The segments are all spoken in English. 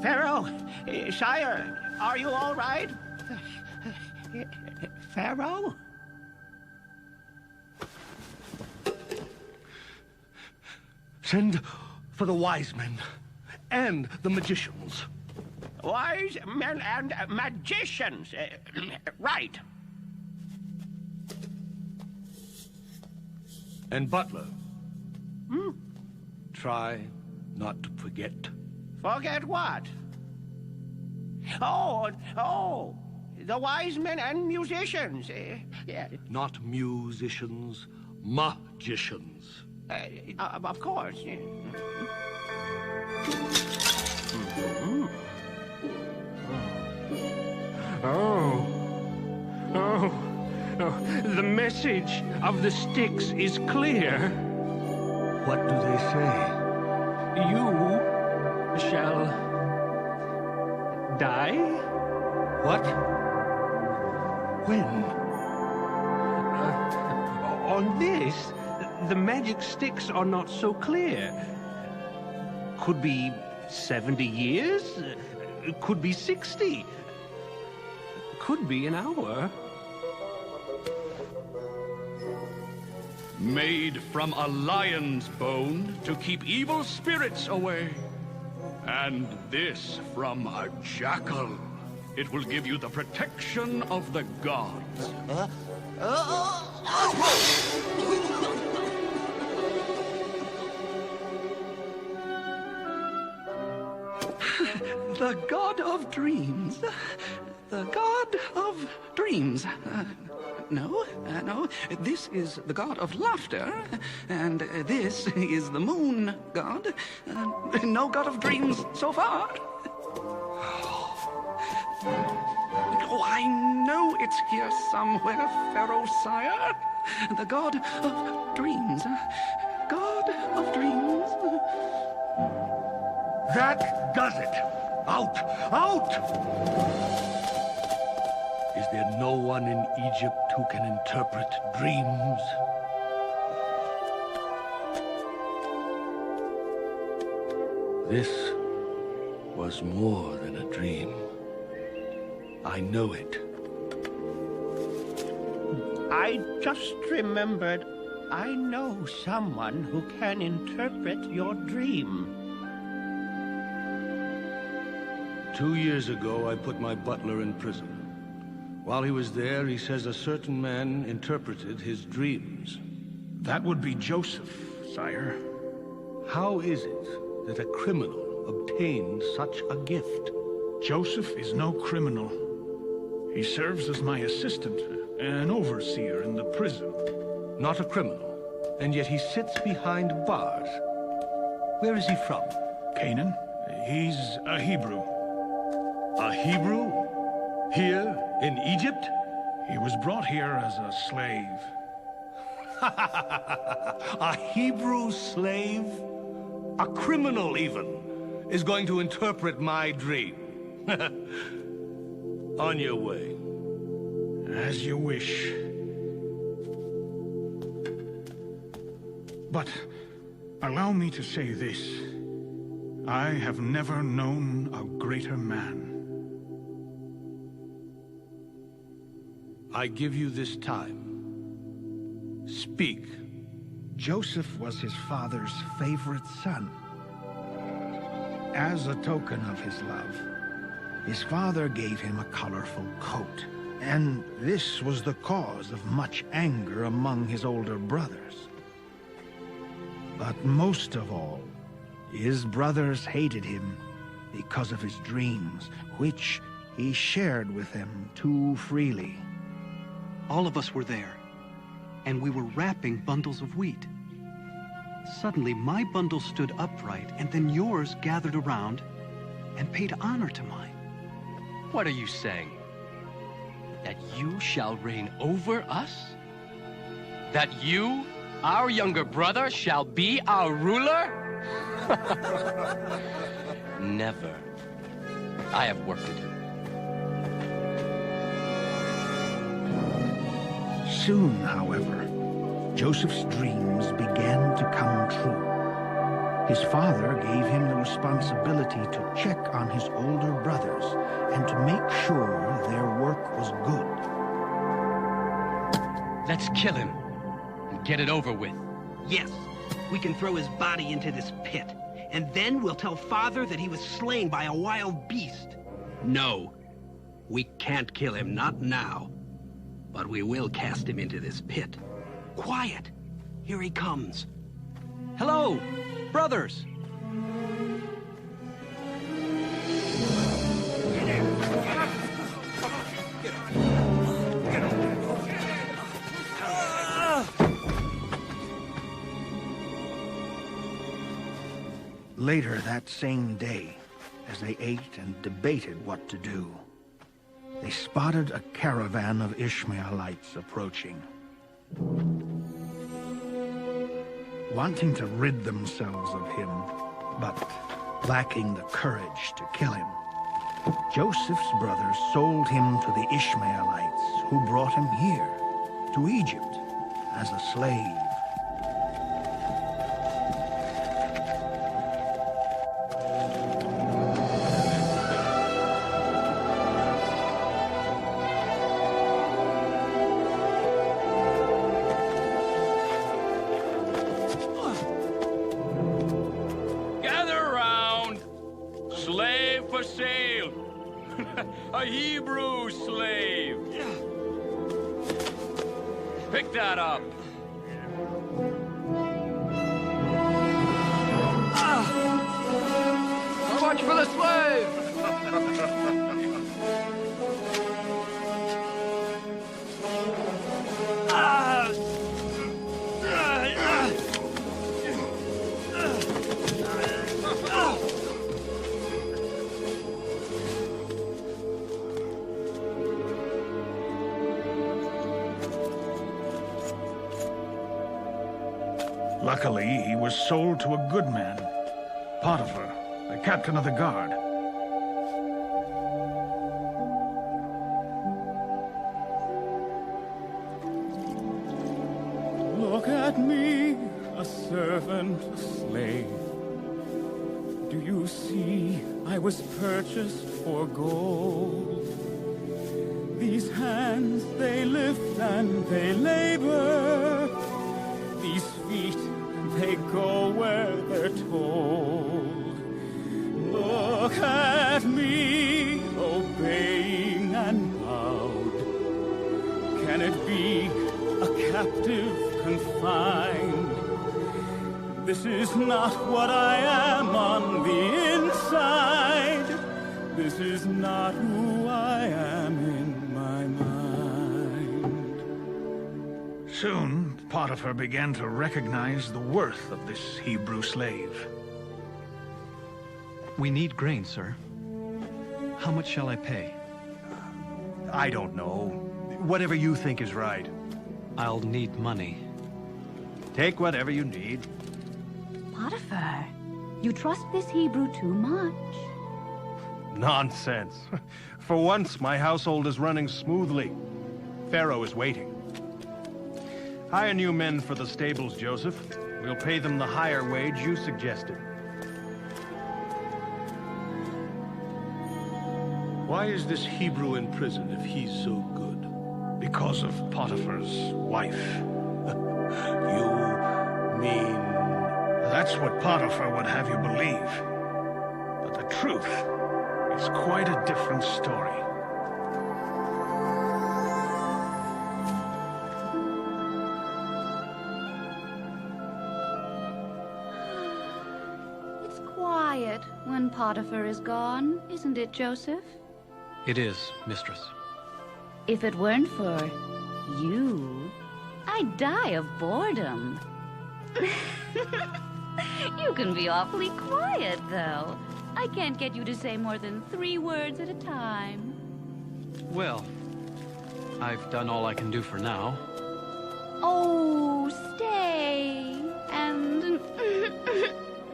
Pharaoh, sire, are you all right? Pharaoh? Send for the wise men and the magicians. Wise men and magicians. Right. And Butler. Try not to forget. Forget what? Oh, the wise men and musicians. Yeah. Not musicians, magicians. Of course. Oh, the message of the sticks is clear. What do they say? You shall die? What? When? On this, the magic sticks are not so clear. Could be 70 years, could be 60, could be an hour. Made from a lion's bone to keep evil spirits away. And this from a jackal. It will give you the protection of the gods. The god of dreams. The god of dreams. No. This is the god of laughter, and this is the moon god. No god of dreams so far. Oh, I know it's here somewhere, Pharaoh sire. The god of dreams. God of dreams. That does it! Out! Out! Is there no one in Egypt who can interpret dreams? This was more than a dream. I know it. I just remembered I know someone who can interpret your dream. 2 years ago, I put my butler in prison. While he was there, he says a certain man interpreted his dreams. That would be Joseph, sire. How is it that a criminal obtained such a gift? Joseph is no criminal. He serves as my assistant, an overseer in the prison. Not a criminal, and yet he sits behind bars. Where is he from? Canaan. He's a Hebrew. A Hebrew? Here in Egypt? He was brought here as a slave. A Hebrew slave? A criminal, even, is going to interpret my dream. On your way. As you wish. But allow me to say this. I have never known a greater man. I give you this time. Speak. Joseph was his father's favorite son. As a token of his love, his father gave him a colorful coat, and this was the cause of much anger among his older brothers. But most of all, his brothers hated him because of his dreams, which he shared with them too freely. All of us were there, and we were wrapping bundles of wheat. Suddenly, my bundle stood upright, and then yours gathered around and paid honor to mine. What are you saying? That you shall reign over us? That you, our younger brother, shall be our ruler? Never. I have work to do. Soon, however, Joseph's dreams began to come true. His father gave him the responsibility to check on his older brothers and to make sure their work was good. Let's kill him and get it over with. Yes, we can throw his body into this pit, and then we'll tell Father that he was slain by a wild beast. No, we can't kill him, not now. But we will cast him into this pit. Quiet! Here he comes. Hello, brothers. Later that same day, as they ate and debated what to do, they spotted a caravan of Ishmaelites approaching. Wanting to rid themselves of him, but lacking the courage to kill him, Joseph's brothers sold him to the Ishmaelites, who brought him here, to Egypt, as a slave. A Hebrew slave. Pick that up. So much for the slave! Luckily, he was sold to a good man, Potiphar, the captain of the guard. Look at me, a servant, a slave. Do you see I was purchased for gold? These hands, they lift and they labor. These feet, they go where they're told. Look at me, obeying and bowed. Can it be a captive confined? This is not what I am on the inside. This is not who I am in my mind. Soon, Potiphar began to recognize the worth of this Hebrew slave. We need grain, sir. How much shall I pay? I don't know. Whatever you think is right. I'll need money. Take whatever you need. Potiphar, you trust this Hebrew too much. Nonsense. For once, my household is running smoothly. Pharaoh is waiting. Hire new men for the stables, Joseph. We'll pay them the higher wage you suggested. Why is this Hebrew in prison if he's so good? Because of Potiphar's wife. You mean... That's what Potiphar would have you believe. But the truth is quite a different story. It's quiet when Potiphar is gone, isn't it, Joseph? It is, mistress. If it weren't for you, I'd die of boredom. You can be awfully quiet, though. I can't get you to say more than 3 words at a time. Well, I've done all I can do for now. Oh, stay and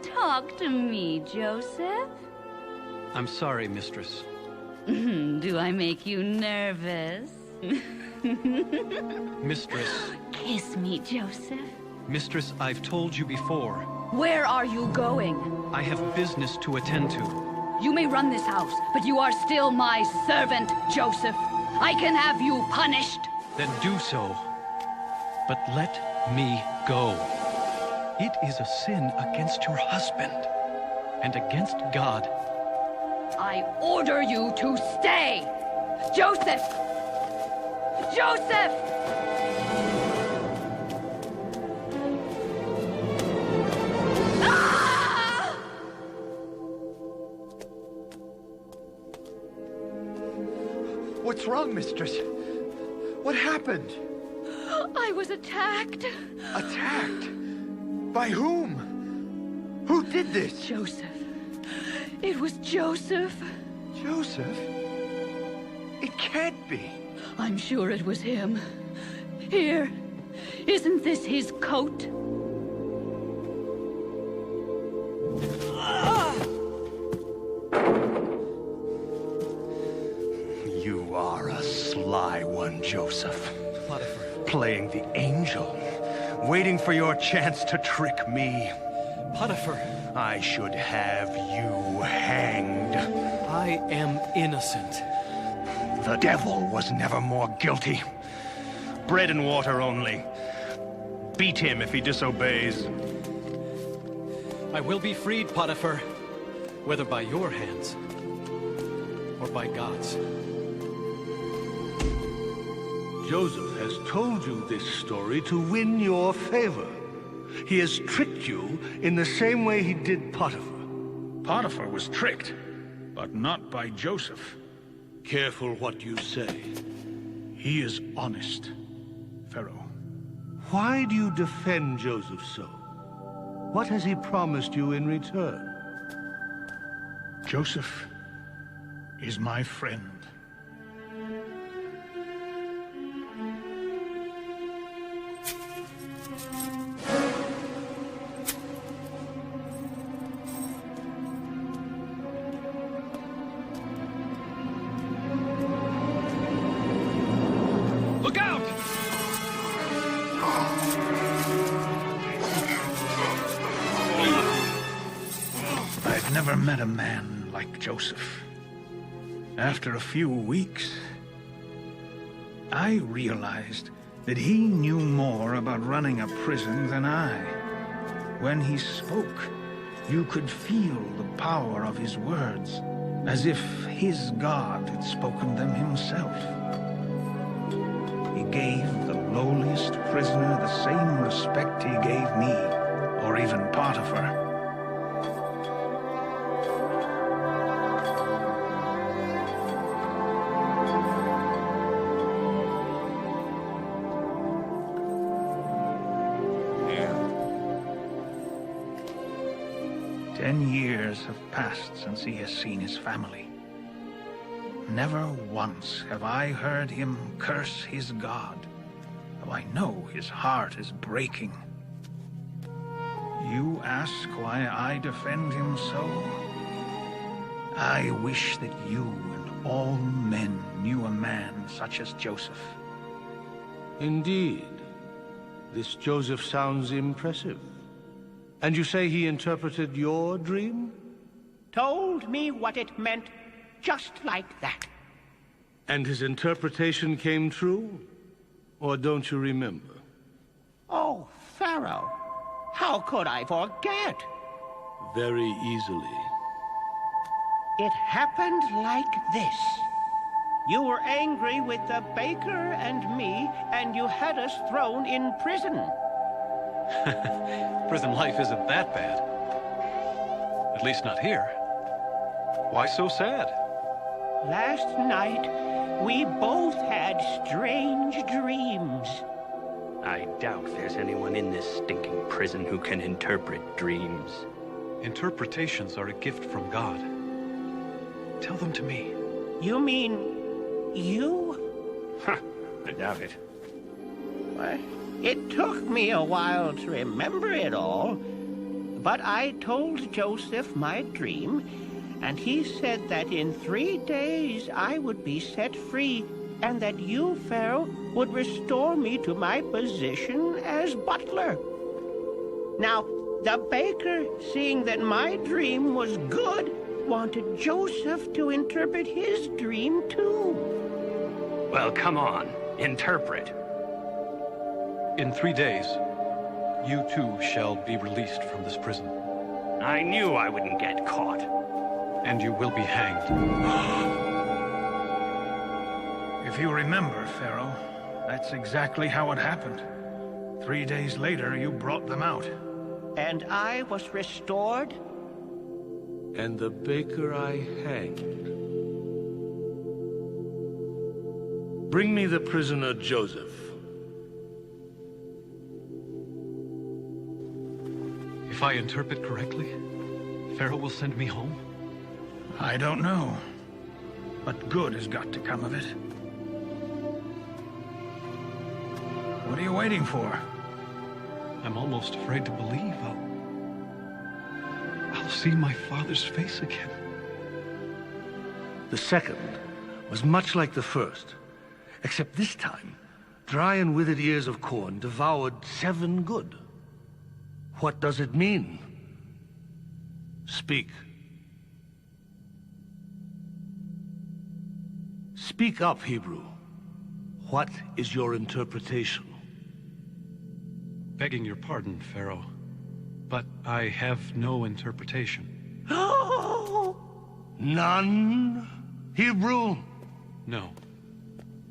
talk to me, Joseph. I'm sorry, mistress. Do I make you nervous? Mistress. Kiss me, Joseph. Mistress, I've told you before. Where are you going? I have business to attend to. You may run this house, but you are still my servant, Joseph. I can have you punished. Then do so. But let me go. It is a sin against your husband and against God. I order you to stay! Joseph! Joseph! Ah! What's wrong, mistress? What happened? I was attacked. Attacked? By whom? Who did this? Joseph. It was Joseph. Joseph? It can't be. I'm sure it was him. Here. Isn't this his coat? You are a sly one, Joseph. Playing the angel. Waiting for your chance to trick me. Potiphar. I should have you hanged. I am innocent. The devil was never more guilty. Bread and water only. Beat him if he disobeys. I will be freed, Potiphar, whether by your hands or by God's. Joseph has told you this story to win your favor. He has tricked you in the same way he did Potiphar. Potiphar was tricked, but not by Joseph. Careful what you say. He is honest, Pharaoh. Why do you defend Joseph so? What has he promised you in return? Joseph is my friend. I've never met a man like Joseph. After a few weeks, I realized that he knew more about running a prison than I. When he spoke, you could feel the power of his words, as if his God had spoken them himself. He gave the lowliest prisoner the same respect he gave me, or even Potiphar. Yeah. 10 years have passed since he has seen his family. Never once have I heard him curse his God, though I know his heart is breaking. You ask why I defend him so? I wish that you and all men knew a man such as Joseph. Indeed. This Joseph sounds impressive. And you say he interpreted your dream? Told me what it meant, just like that. And his interpretation came true? Or don't you remember? Oh, Pharaoh, how could I forget? Very easily. It happened like this. You were angry with the baker and me, and you had us thrown in prison. Prison life isn't that bad. At least not here. Why so sad? Last night, we both had strange dreams. I doubt there's anyone in this stinking prison who can interpret dreams. Interpretations are a gift from God. Tell them to me. You mean you? I doubt it. Why, it took me a while to remember it all, but I told Joseph my dream, and he said that in 3 days I would be set free, and that you, Pharaoh, would restore me to my position as butler. Now, The baker, seeing that my dream was good, wanted Joseph to interpret his dream too. Well, come on. Interpret. In 3 days, you too shall be released from this prison. I knew I wouldn't get caught. And you will be hanged. If you remember, Pharaoh, that's exactly how it happened. 3 days later, you brought them out. And I was restored? And the baker I hanged. Bring me the prisoner Joseph. If I interpret correctly, Pharaoh will send me home? I don't know. But good has got to come of it. What are you waiting for? I'm almost afraid to believe I'll see my father's face again. The second was much like the first, except this time, dry and withered ears of corn devoured 7 good. What does it mean? Speak. Speak up, Hebrew. What is your interpretation? Begging your pardon, Pharaoh, but I have no interpretation. None? Hebrew? No,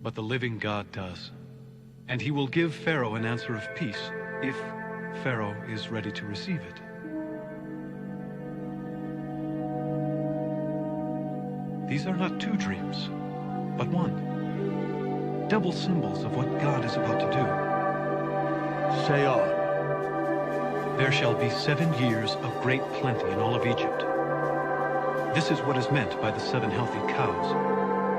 but the living God does. And he will give Pharaoh an answer of peace, if Pharaoh is ready to receive it. These are not 2 dreams, but 1. Double symbols of what God is about to do. Say on. There shall be 7 years of great plenty in all of Egypt. This is what is meant by the 7 healthy cows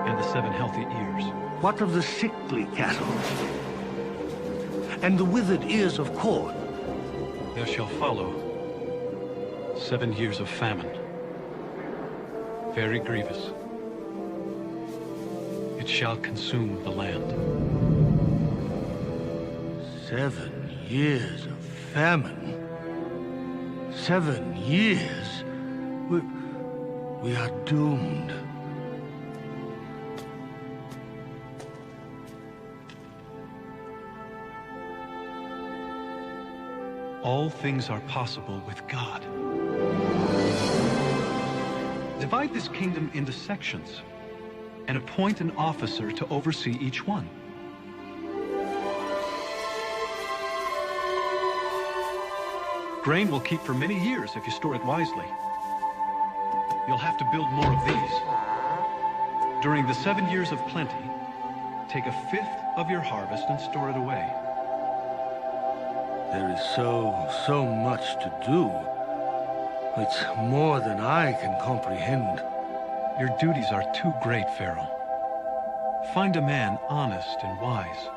and the 7 healthy ears. What of the sickly cattle? And the withered ears of corn? There shall follow 7 years of famine. Very grievous. It shall consume the land. 7 years of famine? 7 years? We are doomed. All things are possible with God. Divide this kingdom into sections and appoint an officer to oversee each one. Grain will keep for many years if you store it wisely. You'll have to build more of these. During the 7 years of plenty, take 1/5 of your harvest and store it away. There is so much to do. It's more than I can comprehend. Your duties are too great, Pharaoh. Find a man honest and wise,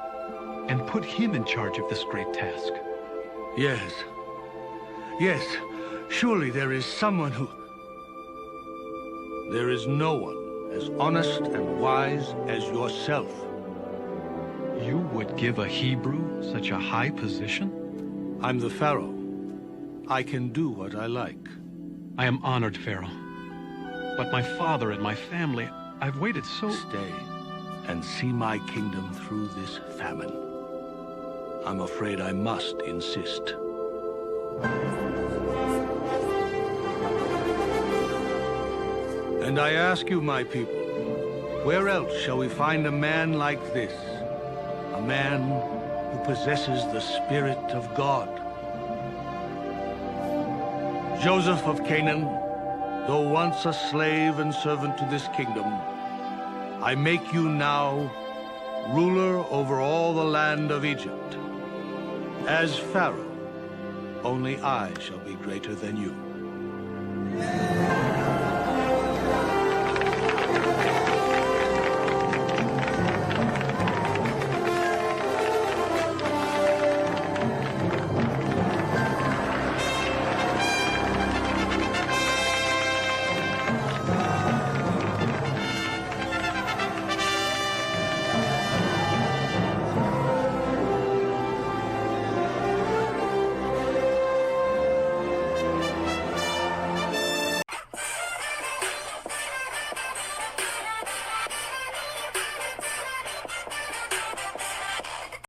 and put him in charge of this great task. Yes. Yes, surely there is someone who... There is no one as honest and wise as yourself. You would give a Hebrew such a high position? I'm the Pharaoh. I can do what I like. I am honored, Pharaoh. But my father and my family, I've waited so... Stay and see my kingdom through this famine. I'm afraid I must insist. And I ask you, my people, where else shall we find a man like this? A man who possesses the Spirit of God. Joseph of Canaan, though once a slave and servant to this kingdom, I make you now ruler over all the land of Egypt. As Pharaoh, only I shall be greater than you.